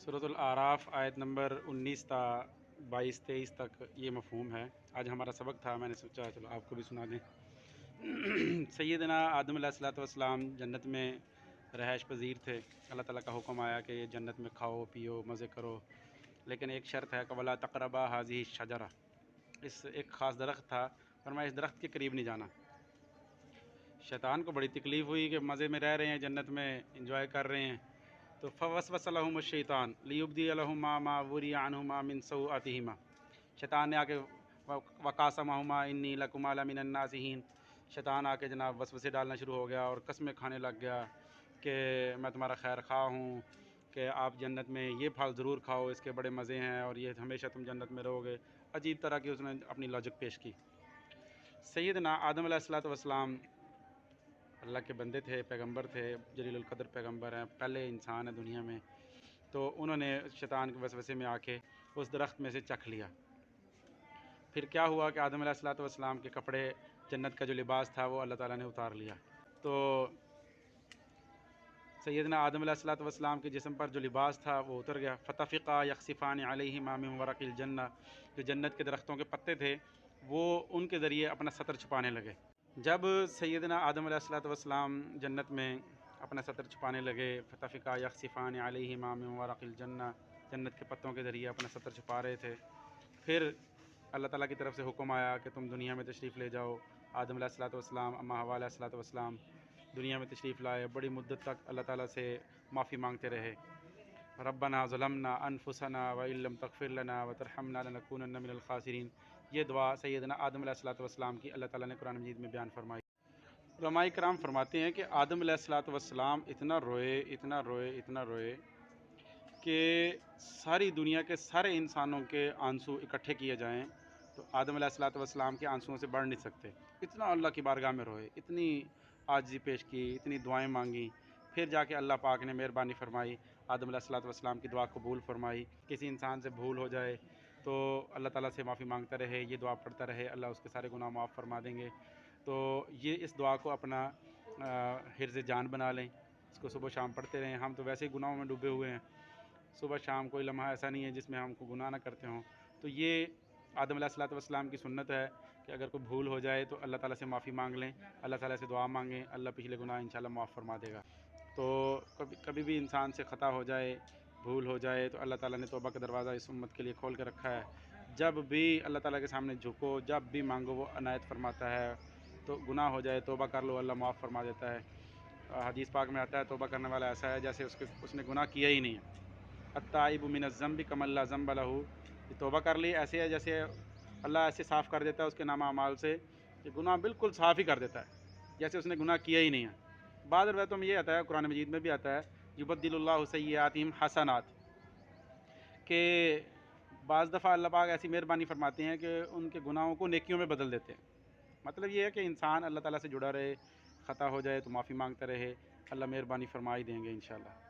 سورۃ الاعراف آیت نمبر 19 تا 22-23 تک یہ مفہوم ہے۔ آج ہمارا سبق تھا، میں نے سوچا چلو آپ کو بھی سنا دیں۔ سیدنا آدم علیہ الصلوۃ والسلام جنت میں رہائش پذیر تھے۔ اللہ تعالیٰ کا حکم آیا کہ جنت میں کھاؤ پیو مزے کرو، لیکن ایک شرط ہے کہ وَلَا تَقْرَبَا هَٰذِهِ الشَّجَرَةَ، اس ایک خاص درخت تھا، فرمایا اس درخت کے قریب نہیں جانا۔ شیطان کو بڑی تکلیف ہوئی کہ مزے میں رہ رہے ہیں، جنت میں انجوائے کر رہے ہیں، تو فوسوس لهم الشیطان لیبدی لهما ما وری عنہما من سوءاتہما، شیطان نے آ کے وقاسمہما انی لکما لمن الناصحین، شیطان آ کے جناب وسوسے ڈالنا شروع ہو گیا اور قسمیں کھانے لگ گیا کہ میں تمہارا خیر خواہ ہوں کہ آپ جنت میں یہ پھل ضرور کھاؤ، اس کے بڑے مزے ہیں اور یہ ہمیشہ تم جنت میں رہو گے۔ عجیب طرح کی اس نے اپنی لاجک پیش کی۔ سیدنا آدم علیہ الصلوۃ والسلام اللہ کے بندے تھے، پیغمبر تھے، جلیل القدر پیغمبر ہیں، پہلے انسان ہیں دنیا میں، تو انہوں نے شیطان کے وسوسے میں آ کے اس درخت میں سے چکھ لیا۔ پھر کیا ہوا کہ آدم علیہ الصلوۃ والسلام کے کپڑے، جنت کا جو لباس تھا وہ اللہ تعالیٰ نے اتار لیا، تو سیدنا آدم علیہ الصلوۃ والسلام کے جسم پر جو لباس تھا وہ اتر گیا۔ فطفقا یخصفان علیہما من ورق الجنہ، جو جنت کے درختوں کے پتے تھے وہ ان کے ذریعے اپنا ستر چھپانے لگے۔ جب سیدنا آدم علیہ الصلوۃ والسلام جنت میں اپنا ستر چھپانے لگے، فطفقا یخصفان علیہما من ورق الجنہ، جنت کے پتوں کے ذریعے اپنا ستر چھپا رہے تھے، پھر اللہ تعالیٰ کی طرف سے حکم آیا کہ تم دنیا میں تشریف لے جاؤ۔ آدم علیہ الصلوۃ والسلام، اماں حوا علیہ الصلوۃ والسلام دنیا میں تشریف لائے، بڑی مدت تک اللہ تعالیٰ سے معافی مانگتے رہے۔ ربنا ظلمنا انفسنا وان لم تغفر لنا وترحمنا لنکونن من الخاسرین، یہ دعا سیدنا آدم علیہ الصلوۃ والسلام کی اللہ تعالیٰ نے قرآن مجید میں بیان فرمائی۔ علماء کرام فرماتے ہیں کہ آدم علیہ الصلوۃ والسلام اتنا روئے کہ ساری دنیا کے سارے انسانوں کے آنسو اکٹھے کیے جائیں تو آدم علیہ الصلوۃ والسلام کے آنسوؤں سے بڑھ نہیں سکتے، اتنا اللہ کی بارگاہ میں روئے، اتنی عاجزی پیش کی، اتنی دعائیں مانگی، پھر جا کے اللہ پاک نے مہربانی فرمائی، آدم علیہ الصلوۃ والسلام کی دعا قبول فرمائی۔ کسی انسان سے بھول ہو جائے تو اللہ تعالیٰ سے معافی مانگتا رہے، یہ دعا پڑھتا رہے، اللہ اس کے سارے گناہ معاف فرما دیں گے۔ تو یہ اس دعا کو اپنا حرز جان بنا لیں، اس کو صبح شام پڑھتے رہیں۔ ہم تو ویسے ہی گناہوں میں ڈوبے ہوئے ہیں، صبح شام کوئی لمحہ ایسا نہیں ہے جس میں ہم کو گناہ نہ کرتے ہوں، تو یہ آدم علیہ الصلوۃ والسلام کی سنت ہے کہ اگر کوئی بھول ہو جائے تو اللہ تعالیٰ سے معافی مانگ لیں، اللہ تعالیٰ سے دعا مانگیں، اللہ پچھلے گناہ انشاءاللہ معاف فرما دے گا۔ تو کبھی بھی انسان سے خطا ہو جائے، بھول ہو جائے تو اللہ تعالیٰ نے توبہ کا دروازہ اس امت کے لیے کھول کے رکھا ہے، جب بھی اللہ تعالیٰ کے سامنے جھکو، جب بھی مانگو وہ عنایت فرماتا ہے۔ تو گناہ ہو جائے توبہ کر لو، اللہ معاف فرما دیتا ہے۔ حدیث پاک میں آتا ہے توبہ کرنے والا ایسا ہے جیسے اس نے گناہ کیا ہی نہیں ہے۔ التائب من الذنب کمن لا ذنب لہ، توبہ کر لی ایسے ہے جیسے اللہ ایسے صاف کر دیتا ہے اس کے نامہ اعمال سے کہ گناہ بالکل صاف ہی کر دیتا ہے جیسے اس نے گناہ کیا ہی نہیں ہے۔ بعض روایتوں میں یہ آتا ہے، قرآن مجید میں بھی آتا ہے، یبدل اللہ سیئاتہم حسنات، کہ بعض دفعہ اللہ پاک ایسی مہربانی فرماتے ہیں کہ ان کے گناہوں کو نیکیوں میں بدل دیتے ہیں۔ مطلب یہ ہے کہ انسان اللہ تعالیٰ سے جڑا رہے، خطا ہو جائے تو معافی مانگتا رہے، اللہ مہربانی فرما ہی دیں گے انشاءاللہ۔